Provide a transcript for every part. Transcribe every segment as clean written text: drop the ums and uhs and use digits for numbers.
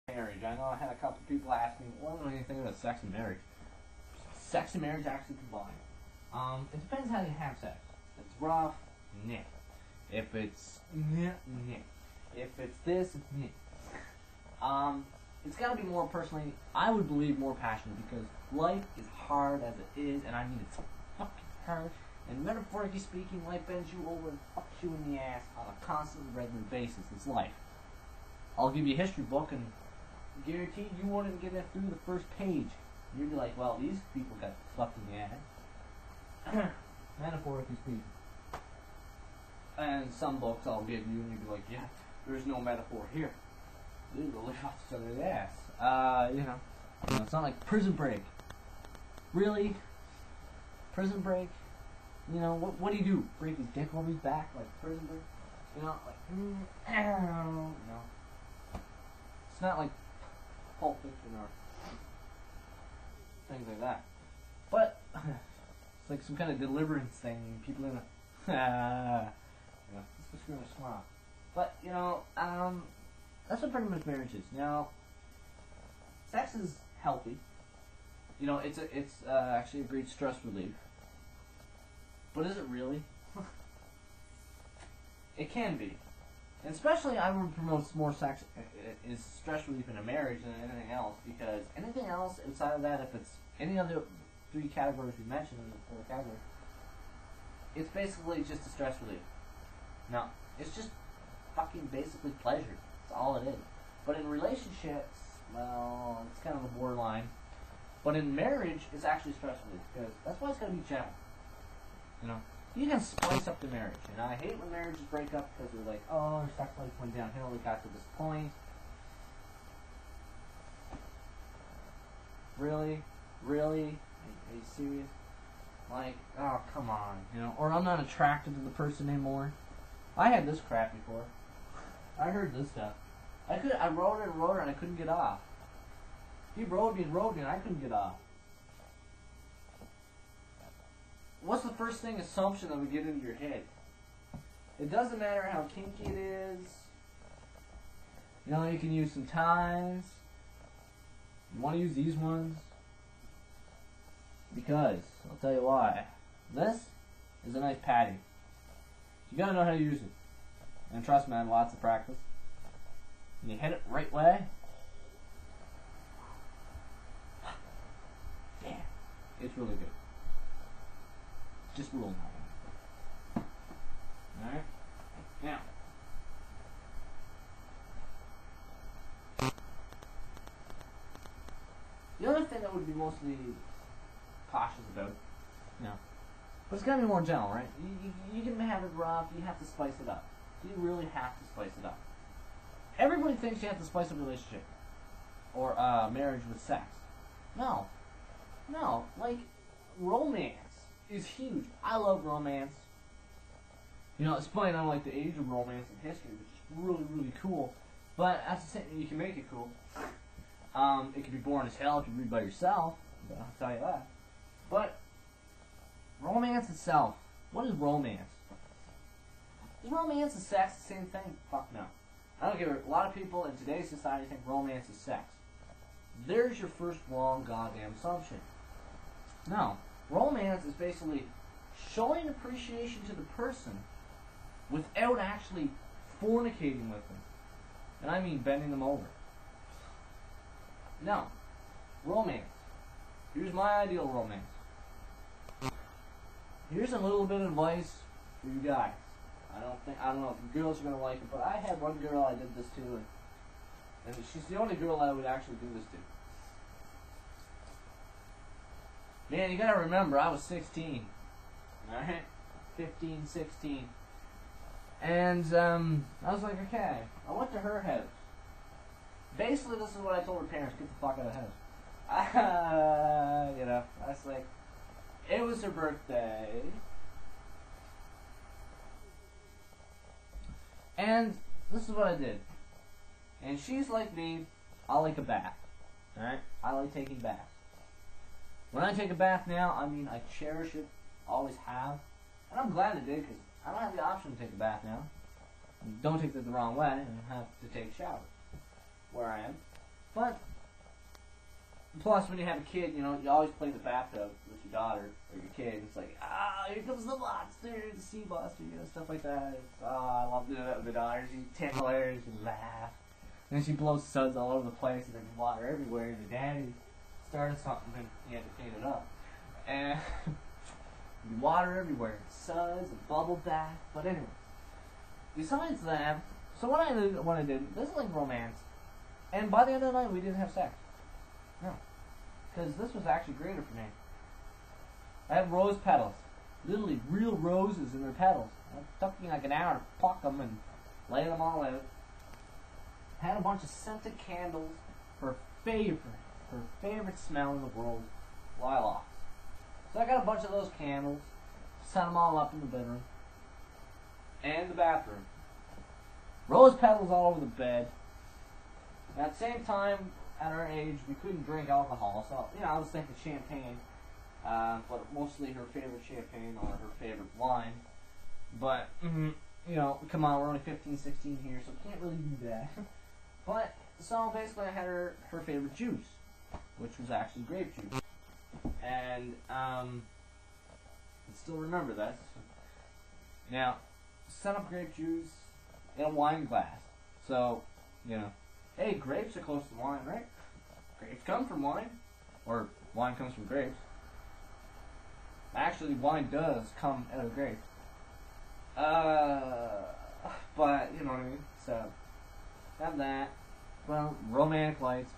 marriage. I know I had a couple people ask me, what do you think about sex and marriage? Sex and marriage actually combine. It depends how you have sex. If it's rough, nah. If it's nah. If it's this, it's nah. It's gotta be more personally, I would believe more passionate because life is hard as it is, and I mean it's fucking hard. And metaphorically speaking, life bends you over and fucks you in the ass on a constant, regular basis. It's life. I'll give you a history book and guarantee you wouldn't get it through the first page. You'd be like, well, these people got fucked in the ass. Metaphorically speaking. And some books I'll give you and you'd be like, yeah, there's no metaphor here. They really fucked each other's ass. You know, it's not like Prison Break. Really? Prison Break? You know, what do you do? Break his dick over his back like Prison Break? You know, like, ow, you know. It's not like Pulp Fiction or things like that. But it's like some kind of deliverance thing. People in a you know, it's screw a smile. But you know, that's what pretty much marriage is. Now, sex is healthy. You know, it's actually a great stress relief. But is it really? It can be. And especially I would promote more sex is stress relief in a marriage than anything else, because anything else outside of that, if it's any other three categories we mentioned in the four categories, it's basically just a stress relief. No, it's just fucking basically pleasure. That's all it is. But in relationships, well, it's kind of a borderline. But in marriage, it's actually stress relief, because that's why it's got to be gentle. You know, you can spice up the marriage, and I hate when marriages break up because they're like, oh, our sex life went downhill, we got to this point. Really? Really? Are you serious? Like, oh, come on, you know, or I'm not attracted to the person anymore. I had this crap before. I heard this stuff. I wrote it and I couldn't get off. He rode me, and I couldn't get off. What's the first thing assumption that would get into your head? It doesn't matter how kinky it is. You know, you can use some ties. You want to use these ones? Because, I'll tell you why. This is a nice padding. You gotta know how to use it. And trust me, I have lots of practice. And you hit it right way. Damn. It's really good. Just roll that one. Alright? Now. The other thing that would be mostly cautious about, you know, but it's gotta be more gentle, right? You can have it rough, you have to spice it up. You really have to spice it up. Everybody thinks you have to spice up a relationship. Or marriage with sex. No. No. Like, romance is huge. I love romance. You know, it's funny, I don't like the age of romance in history, which is really, really cool. But at the same time, you can make it cool. It can be boring as hell if you read by yourself. I'll tell you that. But romance itself, what is romance? Is romance and sex the same thing? Fuck no. I don't give a lot of people in today's society think romance is sex. There's your first wrong goddamn assumption. No. Romance is basically showing appreciation to the person without actually fornicating with them. And I mean bending them over. No. Romance. Here's my ideal romance. Here's a little bit of advice for you guys. I don't know if girls are gonna like it, but I had one girl I did this to, and she's the only girl I would actually do this to. Man, you gotta remember, I was 16. Alright? 15, 16. And, I was like, okay. I went to her house. Basically, this is what I told her parents, get the fuck out of the house. You know, I was like, it was her birthday. And this is what I did. And she's like me, I like a bath. Alright? I like taking baths. When I take a bath now, I mean I cherish it, always have. And I'm glad I did, because I don't have the option to take a bath now. Don't take that the wrong way, and have to take showers where I am. But plus, when you have a kid, you know, you always play in the bathtub with your daughter or your kid. It's like, here comes the monster, the sea monster, you know, stuff like that. I love doing that with the daughters. You tickle her, you laugh. And then she blows suds all over the place, and there's water everywhere. And the daddy started something, and he had to clean it up. And water everywhere, suds, and bubble bath. But anyway, besides that, so what I did, this is like romance. And by the end of the night, we didn't have sex. No. Because this was actually greater for me. I have rose petals. Literally real roses in their petals. It took me like an hour to pluck them and lay them all out. Had a bunch of scented candles. Her favorite smell in the world, lilacs. So I got a bunch of those candles. Set them all up in the bedroom. And the bathroom. Rose petals all over the bed. And at the same time, at our age, we couldn't drink alcohol, so, you know, I was thinking champagne, but mostly her favorite champagne or her favorite wine. But, you know, come on, we're only 15, 16 here, so can't really do that. But, so basically I had her favorite juice, which was actually grape juice. And, I still remember that. Now, set up grape juice in a wine glass. So, you know, hey, grapes are close to wine, right? Grapes come from wine. Or wine comes from grapes. Actually, wine does come out of grapes. But, you know what I mean? So, have that. Well, romantic lights.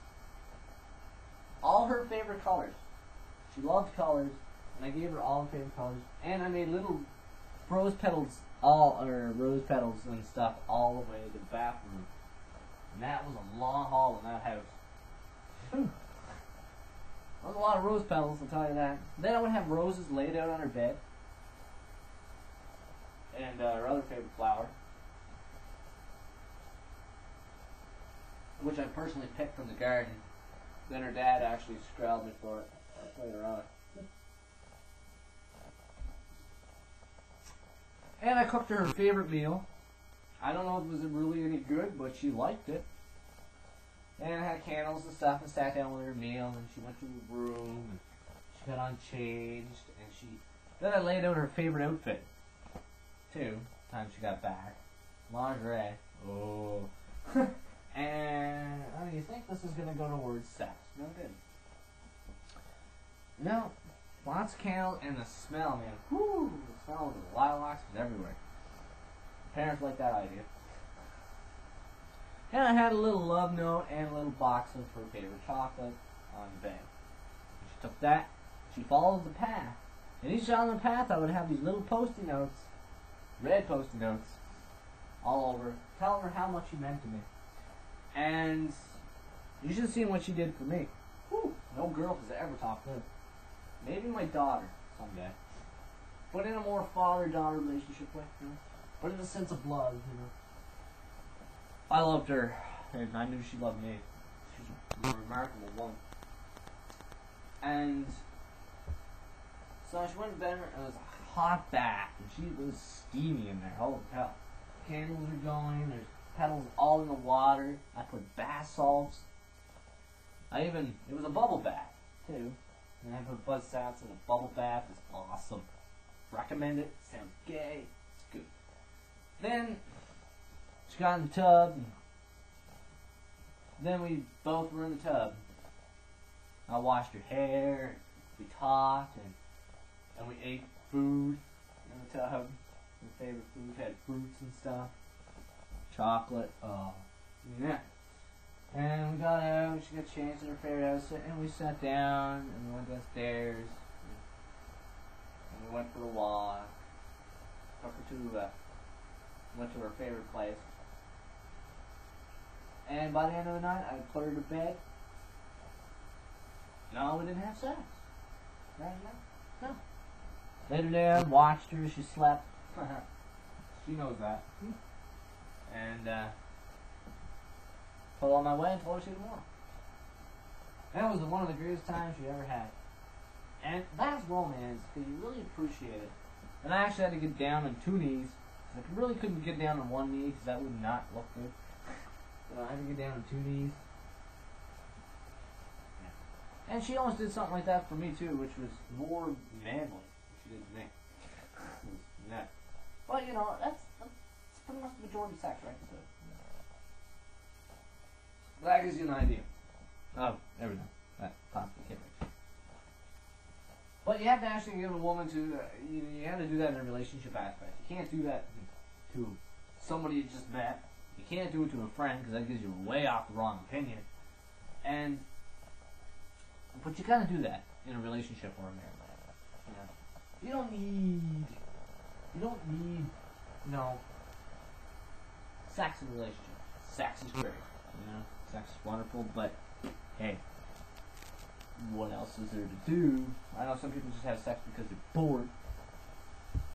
All her favorite colors. She loved colors. And I gave her all her favorite colors. And I made little rose petals and stuff all the way to the bathroom. And that was a long haul in that house. There was a lot of rose petals, I'll tell you that. Then I would have roses laid out on her bed. And her other favorite flower, which I personally picked from the garden. Then her dad actually screwed me for it later on. And I cooked her favorite meal. I don't know if it was really any good, but she liked it. And I had candles and stuff and sat down with her meal, and she went to her room, and she got unchanged, and then I laid out her favorite outfit, too, time she got back. Lingerie. Oh. And, you think this is going to go towards sex. No, it didn't. No, lots of candles, and the smell, man. Whoo! The smell of the lilacs was everywhere. Parents like that idea. And I had a little love note and a little box of her favorite chocolate on the bed. She took that, she followed the path. And each on the path I would have these little post-it notes, red post-it notes, all over, telling her how much she meant to me. And you should have seen what she did for me. Whew, no girl has ever topped this. Maybe my daughter someday. But in a more father-daughter relationship way, you know? But in a sense of blood, you know. I loved her, and I knew she loved me. She's a remarkable woman. And so she went to bed, and it was a hot bath, and she was steamy in there. Holy hell. Candles are going, there's petals all in the water. I put bath salts. It was a bubble bath, too. And I put buzz salts in a bubble bath. It's awesome. Recommend it. Sounds gay. It's good. Then she got in the tub. And then we both were in the tub. I washed her hair. We talked, and we ate food in the tub. My favorite food had fruits and stuff. Chocolate. Yeah. And we got out. She got changed in her favorite outfit, and we sat down and we went downstairs. And we went for a walk. Took her to went to her favorite place. And by the end of the night, I put her to bed. No, we didn't have sex. No. Laid her down, watched her, she slept. She knows that. And, put on my way and told her to see tomorrow. That was one of the greatest times she ever had. And that's romance, because you really appreciate it. And I actually had to get down on 2 knees. I really couldn't get down on 1 knee, because that would not look good. So I had to get down on 2 knees. And she almost did something like that for me too, which was more manly than she did to me. Yeah. But you know, that's pretty much the majority of sex, right? So, that gives you an idea of everything that possibly can be. But you have to actually give a woman to, you have to do that in a relationship aspect. You can't do that to somebody you just met. You can't do it to a friend because that gives you way off the wrong opinion. But you gotta do that in a relationship or a marriage. You don't need, sex in a relationship. Sex is great. Sex is wonderful, but hey, what else is there to do? I know some people just have sex because they're bored.